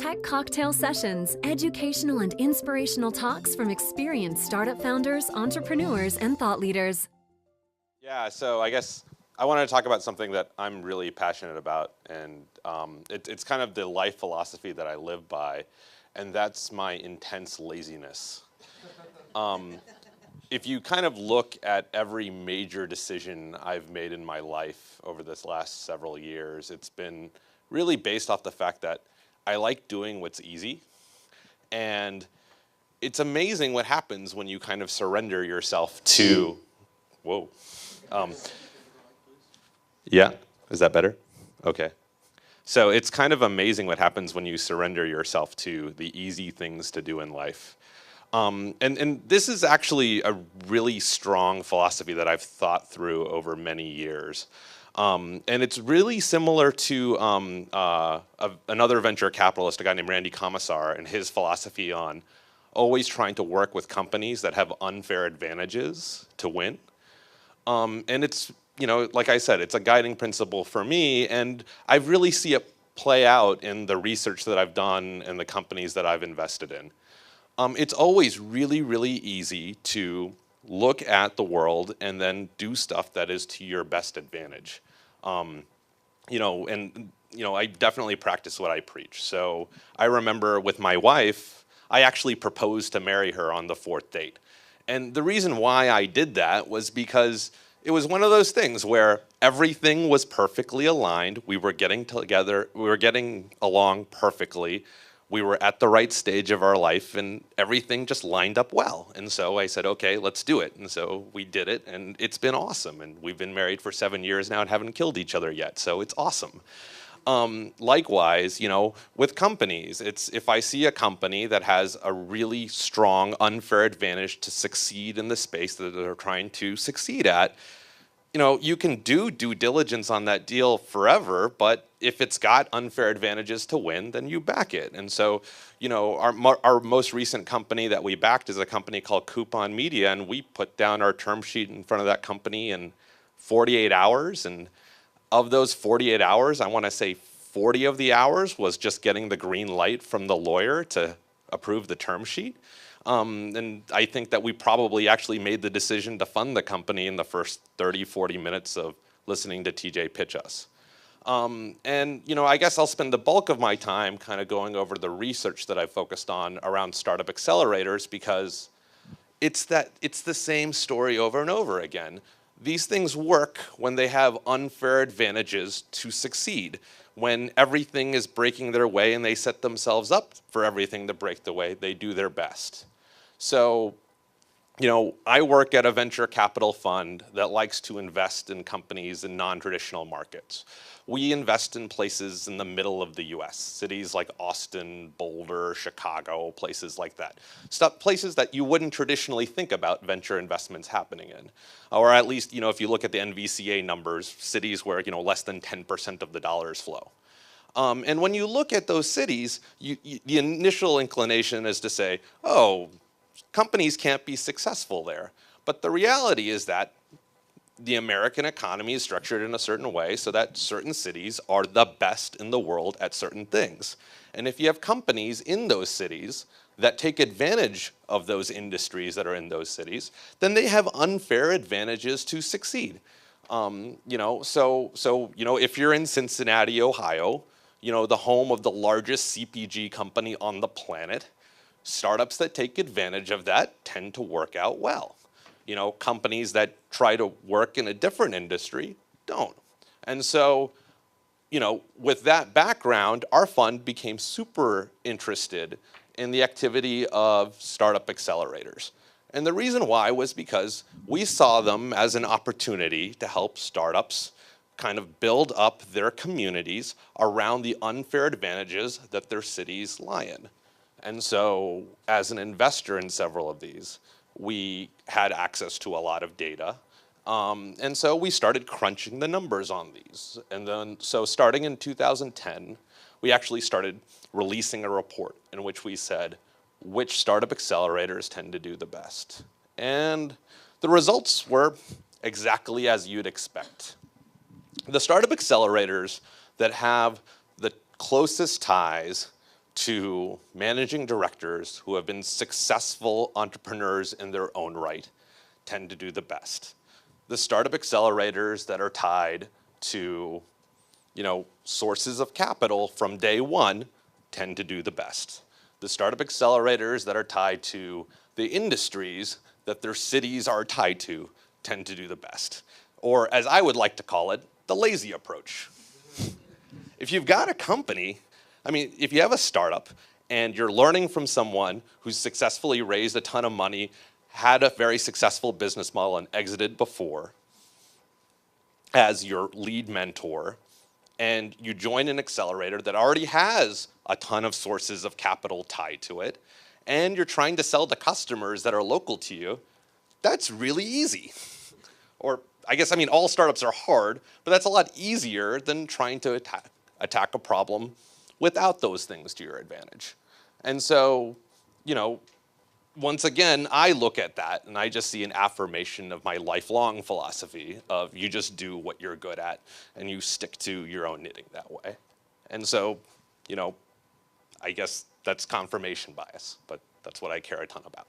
Tech Cocktail Sessions, educational and inspirational talks from experienced startup founders, entrepreneurs, and thought leaders. Yeah, so I guess I wanted to talk about something that I'm really passionate about, and it's kind of the life philosophy that I live by, and that's my intense laziness. If you kind of look at every major decision I've made in my life over this last several years, it's been really based off the fact that I like doing what's easy. And it's amazing what happens when you kind of surrender yourself to, whoa. Yeah, is that better? Okay. So it's kind of amazing what happens when you surrender yourself to the easy things to do in life. And this is actually a really strong philosophy that I've thought through over many years. And it's really similar to another venture capitalist, a guy named Randy Commissar, and his philosophy on always trying to work with companies that have unfair advantages to win. And it's, you know, like I said, it's a guiding principle for me, and I really see it play out in the research that I've done and the companies that I've invested in. It's always really, really easy to look at the world and then do stuff that is to your best advantage. You know, I definitely practice what I preach. So I remember with my wife, I actually proposed to marry her on the 4th date. And the reason why I did that was because it was one of those things where everything was perfectly aligned. We were getting together, we were getting along perfectly. We were at the right stage of our life, and everything just lined up well. And so I said, okay, let's do it. And so we did it, and it's been awesome. And we've been married for 7 years now and haven't killed each other yet, so it's awesome. Likewise, you know, with companies, it's if I see a company that has a really strong unfair advantage to succeed in the space that they're trying to succeed at, you know, you can do due diligence on that deal forever, but if it's got unfair advantages to win, then you back it. And so, you know, our most recent company that we backed is a company called Coupon Media, and we put down our term sheet in front of that company in 48 hours. And of those 48 hours, I want to say 40 of the hours was just getting the green light from the lawyer to approve the term sheet. And I think that we probably actually made the decision to fund the company in the first 30, 40 minutes of listening to TJ pitch us. And, you know, I guess I'll spend the bulk of my time kind of going over the research that I focused on around startup accelerators, because it's the same story over and over again. These things work when they have unfair advantages to succeed. When everything is breaking their way and they set themselves up for everything to break the way, they do their best. So, you know, I work at a venture capital fund that likes to invest in companies in non-traditional markets. We invest in places in the middle of the US, cities like Austin, Boulder, Chicago, places like that. Places that you wouldn't traditionally think about venture investments happening in. Or at least, you know, if you look at the NVCA numbers, cities where, you know, less than 10% of the dollars flow. And when you look at those cities, the initial inclination is to say, oh, companies can't be successful there. But the reality is that the American economy is structured in a certain way so that certain cities are the best in the world at certain things. And if you have companies in those cities that take advantage of those industries that are in those cities, then they have unfair advantages to succeed. You know, you know, if you're in Cincinnati, Ohio, you know, the home of the largest CPG company on the planet, startups that take advantage of that tend to work out well. You know, companies that try to work in a different industry don't. And so, you know, with that background, our fund became super interested in the activity of startup accelerators. And the reason why was because we saw them as an opportunity to help startups kind of build up their communities around the unfair advantages that their cities lie in. And so, as an investor in several of these, we had access to a lot of data. And so we started crunching the numbers on these. And then, so starting in 2010, we actually started releasing a report in which we said, which startup accelerators tend to do the best? And the results were exactly as you'd expect. The startup accelerators that have the closest ties to managing directors who have been successful entrepreneurs in their own right tend to do the best. The startup accelerators that are tied to, sources of capital from day one tend to do the best. The startup accelerators that are tied to the industries that their cities are tied to tend to do the best. Or as I would like to call it, the lazy approach. If you've got a company, if you have a startup and you're learning from someone who's successfully raised a ton of money, had a very successful business model and exited before as your lead mentor, and you join an accelerator that already has a ton of sources of capital tied to it, and you're trying to sell to customers that are local to you, that's really easy. Or all startups are hard, but that's a lot easier than trying to attack a problem without those things to your advantage. And so, once again, I look at that and I just see an affirmation of my lifelong philosophy of you just do what you're good at and you stick to your own knitting that way. And so, I guess that's confirmation bias, but that's what I care a ton about.